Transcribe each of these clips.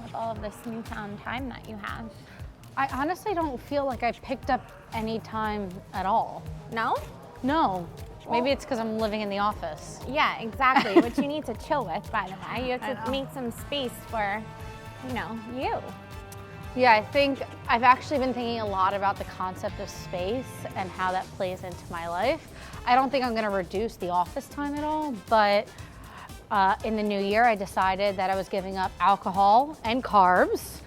with all of this newfound time that you have? I honestly don't feel like I picked up any time at all. No? No. Maybe it's because I'm living in the office. Yeah, exactly, which you need to chill with, by the way. You have to make some space for, you. Yeah, I think I've actually been thinking a lot about the concept of space and how that plays into my life. I don't think I'm going to reduce the office time at all, but in the new year, I decided that I was giving up alcohol and carbs.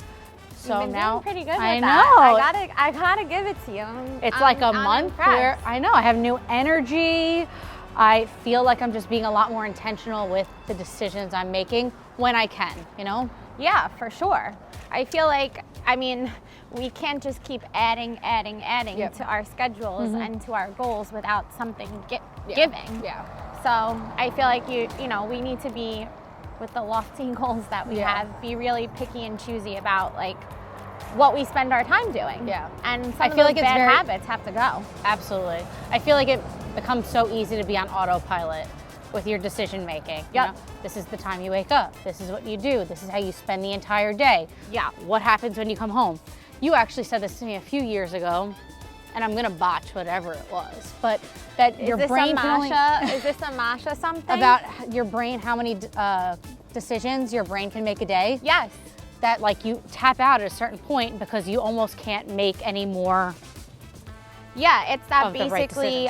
So you've been now doing pretty good with I that. know. I gotta give it to you. It's like a month impressed. where I know I have new energy. I feel like I'm just being a lot more intentional with the decisions I'm making when I can, Yeah, for sure. I feel like, we can't just keep adding Yep. to our schedules and to our goals without something giving. Yeah. So I feel like we need to be, with the lofty goals that we have, be really picky and choosy about what we spend our time doing. Yeah. And some of those bad habits have to go. Absolutely. I feel like it becomes so easy to be on autopilot with your decision making. Yep. This is the time you wake up. This is what you do. This is how you spend the entire day. Yeah. What happens when you come home? You actually said this to me a few years ago, and I'm gonna botch whatever it was, but that your brain is this a Masha something? About your brain, how many decisions your brain can make a day? Yes. That you tap out at a certain point because you almost can't make any more. Yeah, it's that of the right basically,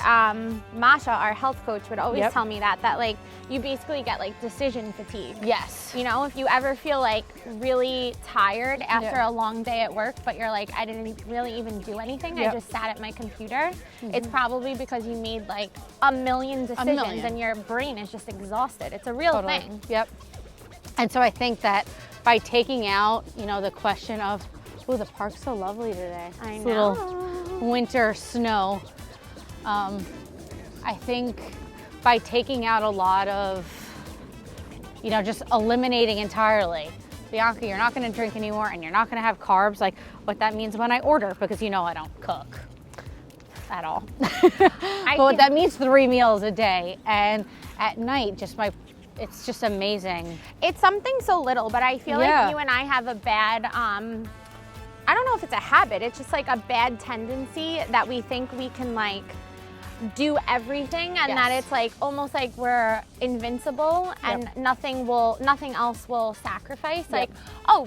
Masha, our health coach, would always tell me that you basically get decision fatigue. Yes. If you ever feel really tired after a long day at work, but you're like, I didn't really even do anything, I just sat at my computer, it's probably because you made a million decisions and your brain is just exhausted. It's a real thing. Yep. And so I think that by taking out, the question of, oh, the park's so lovely today. I It's know. little winter snow. I think by taking out a lot of, just eliminating entirely, Bianca, you're not going to drink anymore and you're not going to have carbs, what that means when I order, because I don't cook at all. But what that means 3 meals a day, and at night, it's just amazing. It's something so little, but I feel like you and I have a bad, I don't know if it's a habit, it's just a bad tendency that we think we can do everything and that it's almost like we're invincible and nothing else will sacrifice.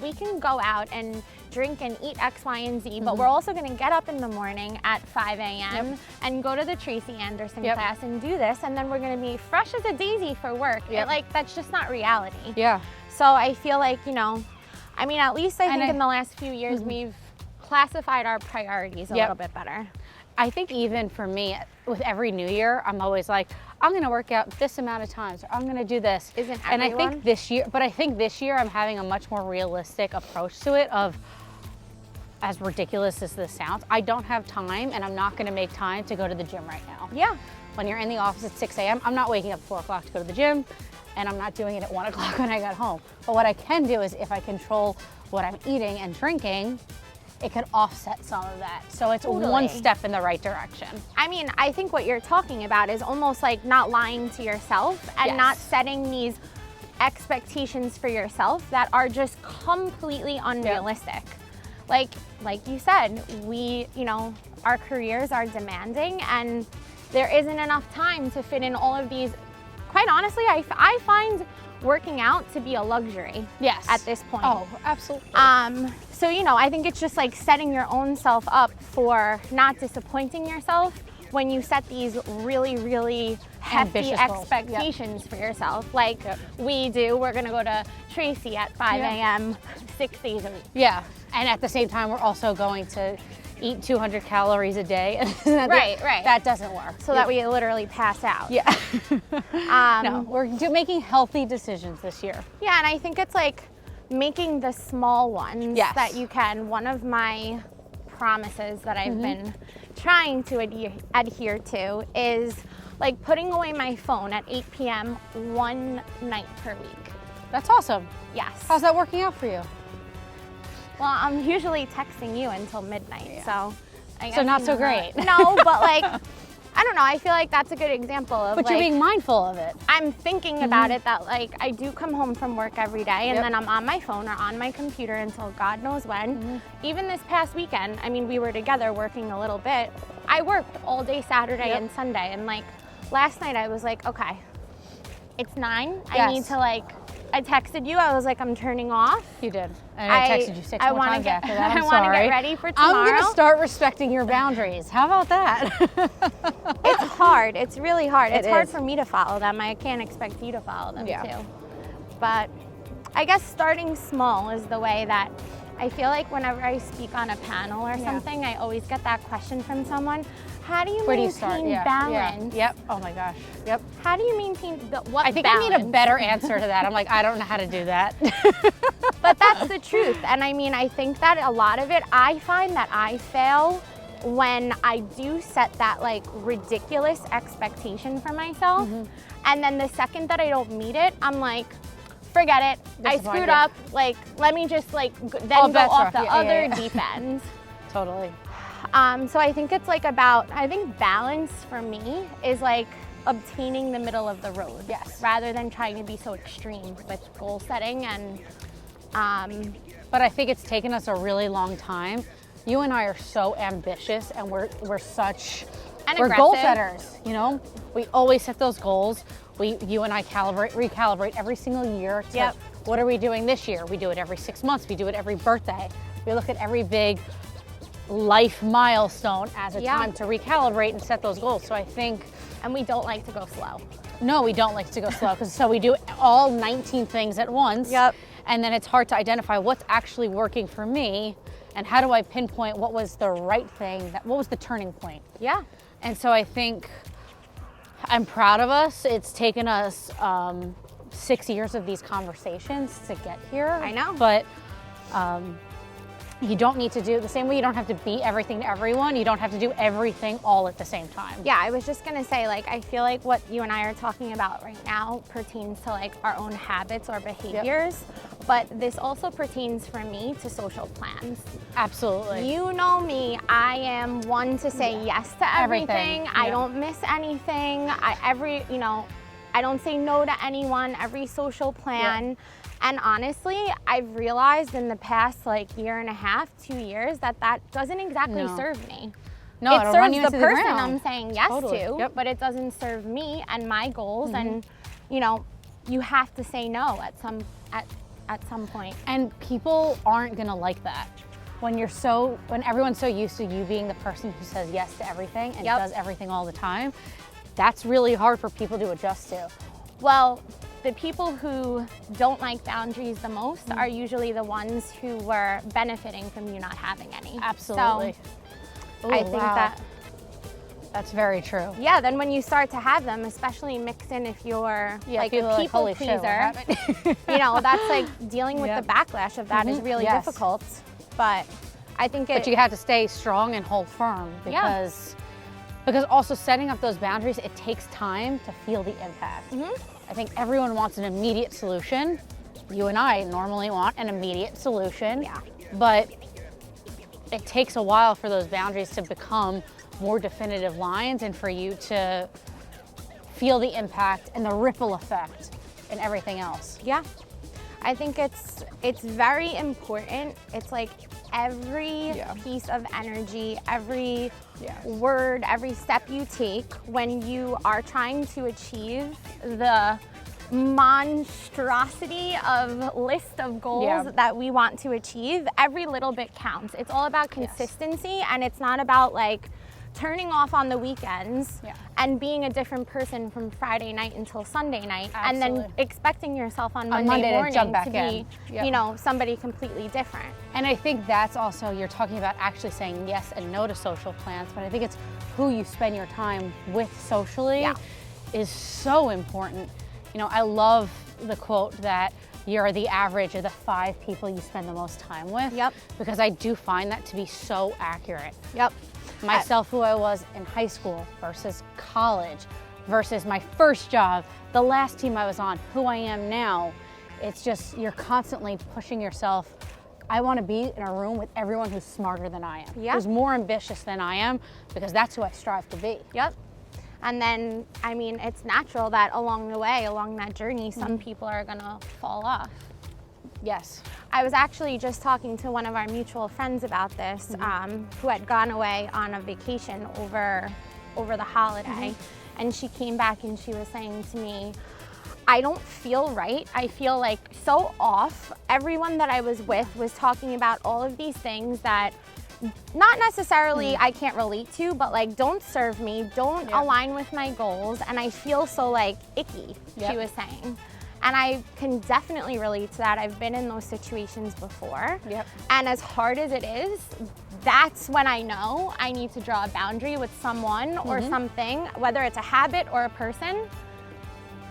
We can go out and drink and eat X, Y, and Z, but we're also gonna get up in the morning at 5 a.m. and go to the Tracy Anderson class and do this, and then we're gonna be fresh as a daisy for work. That's just not reality. Yeah. So I feel at least I think in the last few years we've classified our priorities a little bit better. I think even for me, with every new year, I'm always like, I'm gonna work out this amount of times, or I'm gonna do this. Isn't and I everyone? think this year I'm having a much more realistic approach to it of, as ridiculous as this sounds, I don't have time and I'm not gonna make time to go to the gym right now. Yeah. When you're in the office at 6 a.m., I'm not waking up at 4 o'clock to go to the gym, and I'm not doing it at 1 o'clock when I got home. But what I can do is if I control what I'm eating and drinking, it could offset some of that. So it's one step in the right direction. I think what you're talking about is almost not lying to yourself and not setting these expectations for yourself that are just completely unrealistic. Like you said, our careers are demanding and there isn't enough time to fit in all of these. Quite honestly, I find working out to be a luxury. Yes. At this point. Oh, absolutely. So, I think it's just setting your own self up for not disappointing yourself when you set these really, really hefty expectations for yourself. We do. We're gonna go to Tracy at 5 a.m. 6 days a week. Yeah, and at the same time, we're also going to eat 200 calories a day. Right. That doesn't work. So that we literally pass out. Yeah. No, we're making healthy decisions this year. Yeah, and I think it's making the small ones that you can. One of my promises that I've been trying to adhere to is putting away my phone at 8 p.m. one night per week. That's awesome. Yes. How's that working out for you? Well, I'm usually texting you until midnight, so I guess so not so great. No, but I don't know, I feel like that's a good example of But like, you're being mindful of it. I'm thinking about it, that like I do come home from work every day and then I'm on my phone or on my computer until God knows when. Even this past weekend, I mean, we were together working a little bit. I worked all day Saturday and Sunday, and like last night I was like, okay, it's 9. I need to like, I texted you, I was like, I'm turning off. You did. And I texted you 6 more times after that. I'm I want to sorry. get ready for tomorrow. I'm going to start respecting your boundaries. How about that? It's hard. It's really hard. It's hard is. for me to follow them. I can't expect you to follow them too. But I guess starting small is the way that I feel like whenever I speak on a panel or something, I always get that question from someone. How do you maintain balance? Yep. Oh my gosh. Yep. How do you maintain what I think balance? I need a better answer to that. I'm like, I don't know how to do that. But that's the truth. And I mean, I think that a lot of it, I find that I fail when I do set that like ridiculous expectation for myself. And then the second that I don't meet it, I'm like, forget it. I screwed up. Like, let me just like then go off the other deep end. Totally. So I think it's like about, I think balance for me is like obtaining the middle of the road. Yes. Rather than trying to be so extreme with goal setting and. But I think it's taken us a really long time. You and I are so ambitious, and we're such. And we're aggressive. Goal setters. You know, we always set those goals. You and I recalibrate every single year to what are we doing this year? We do it every 6 months. We do it every birthday. We look at every big life milestone as a time to recalibrate and set those goals. So I think, and we don't like to go slow. No, we don't like to go slow, because so we do all 19 things at once. And then it's hard to identify what's actually working for me, and how do I pinpoint what was the right thing, what was the turning point. And so I think I'm proud of us. It's taken us 6 years of these conversations to get here. I know. But you don't need to do the same way. You don't have to be everything to everyone. You don't have to do everything all at the same time. Yeah, I was just gonna say, like, I feel like what you and I are talking about right now pertains to like our own habits or behaviors, but this also pertains for me to social plans. Absolutely. You know me, I am one to say yes to everything. I don't miss anything. I don't say no to anyone, every social plan. And honestly, I've realized in the past like year and a half, 2 years, that doesn't exactly serve me. No, it it'll serves run you the into the person ground. I'm saying yes to, but it doesn't serve me and my goals. And you have to say no at some point. And people aren't gonna like that. When everyone's so used to you being the person who says yes to everything and does everything all the time, that's really hard for people to adjust to. Well, the people who don't like boundaries the most are usually the ones who were benefiting from you not having any. Absolutely. So I think that's very true. Yeah, then when you start to have them, especially mix in if you're like a people pleaser, that's like dealing with the backlash of that is really difficult. But I think But you have to stay strong and hold firm, because also setting up those boundaries, it takes time to feel the impact. I think everyone wants an immediate solution. You and I normally want an immediate solution, but it takes a while for those boundaries to become more definitive lines and for you to feel the impact and the ripple effect and everything else. Yeah, I think it's very important. It's like every piece of energy, every word, every step you take when you are trying to achieve the monstrosity of list of goals that we want to achieve, every little bit counts. It's all about consistency, and it's not about like turning off on the weekends and being a different person from Friday night until Sunday night, and then expecting yourself on Monday morning to jump back be, somebody completely different. And I think that's also, you're talking about actually saying yes and no to social plans, but I think it's who you spend your time with socially is so important. I love the quote that you're the average of the 5 people you spend the most time with. Because I do find that to be so accurate. Myself, who I was in high school versus college versus my first job, the last team I was on, who I am now. It's just, you're constantly pushing yourself. I want to be in a room with everyone who's smarter than I am, who's more ambitious than I am, because that's who I strive to be. And then, I mean, it's natural that along the way, along that journey, some people are gonna fall off. Yes. I was actually just talking to one of our mutual friends about this, who had gone away on a vacation over the holiday. And she came back and she was saying to me, I don't feel right. I feel like so off. Everyone that I was with was talking about all of these things that not necessarily I can't relate to, but like don't serve me, don't align with my goals, and I feel so like icky, she was saying. And I can definitely relate to that. I've been in those situations before. And as hard as it is, that's when I know I need to draw a boundary with someone or something, whether it's a habit or a person.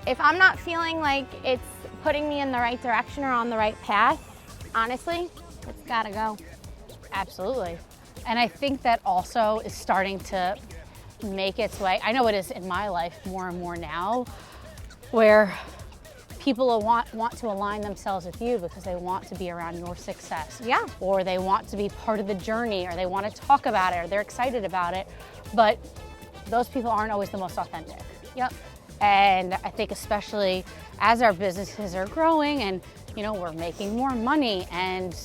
If I'm not feeling like it's putting me in the right direction or on the right path, honestly, it's gotta go. Absolutely. And I think that also is starting to make its way. I know it is in my life more and more now, where people want to align themselves with you because they want to be around your success. Or they want to be part of the journey, or they want to talk about it, or they're excited about it. But those people aren't always the most authentic. And I think especially as our businesses are growing and, you know, we're making more money and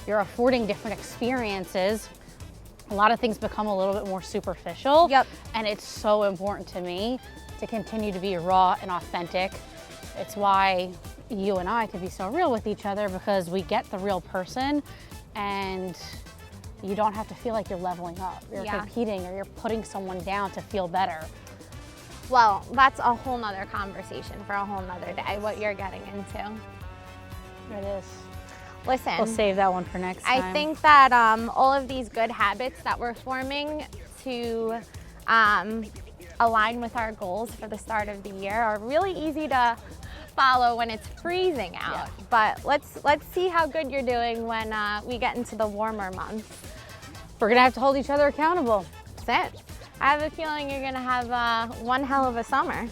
you're affording different experiences, a lot of things become a little bit more superficial. And it's so important to me to continue to be raw and authentic. It's why you and I can be so real with each other, because we get the real person and you don't have to feel like you're leveling up. You're competing or you're putting someone down to feel better. Well, that's a whole nother conversation for a whole nother day, what you're getting into. It is. Listen, we'll save that one for next time. I think that all of these good habits that we're forming to align with our goals for the start of the year are really easy to follow when it's freezing out. But let's see how good you're doing when we get into the warmer months. We're gonna have to hold each other accountable. That's it. I have a feeling you're gonna have one hell of a summer.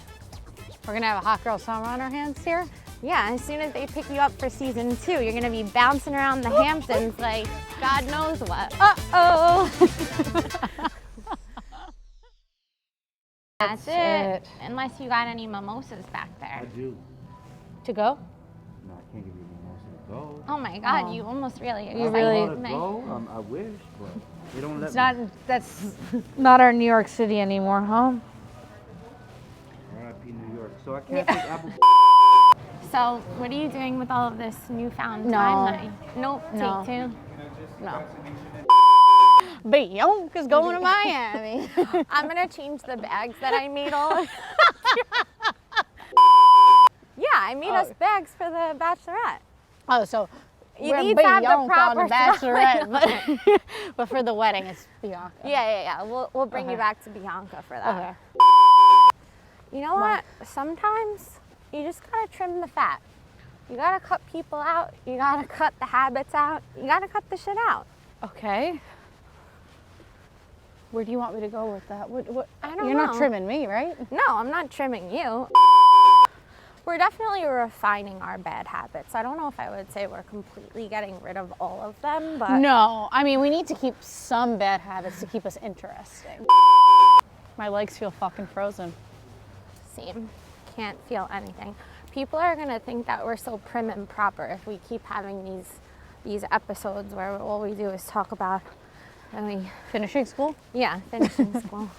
We're gonna have a hot girl summer on our hands here. Yeah, as soon as they pick you up for season 2, you're gonna be bouncing around the Hamptons like God knows what. Uh-oh. That's it. Unless you got any mimosas back there. I do. To go? No, I can't give you mimosas to go. Oh my God, you almost really You really I want to go. I wish, but they don't let me. That's not our New York City anymore, huh? R.I.P. New York. So I can't take apple. So what are you doing with all of this newfound time? Nope, No. take 2. No. Bianca's going to Miami. I'm gonna change the bags that I made all of. Yeah, I made us bags for the bachelorette. Oh, so You we're need to have the Bianca on the proper bachelorette, but for the wedding it's Bianca. Yeah. We'll bring you back to Bianca for that. Okay. You know what? Sometimes you just gotta trim the fat. You gotta cut people out. You gotta cut the habits out. You gotta cut the shit out. Okay. Where do you want me to go with that? What? I don't know. You're not trimming me, right? No, I'm not trimming you. We're definitely refining our bad habits. I don't know if I would say we're completely getting rid of all of them, but No, I mean, we need to keep some bad habits to keep us interesting. My legs feel fucking frozen. same. Can't feel anything. People are gonna think that we're so prim and proper if we keep having these episodes where all we do is talk about Finishing school? finishing school.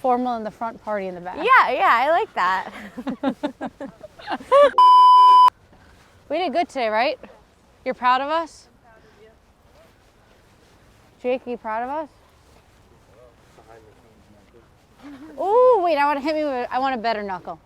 Formal in the front, party in the back. Yeah, I like that. We did good today, right? You're proud of us? Jake, are you proud of us? Ooh, wait, I want a better knuckle.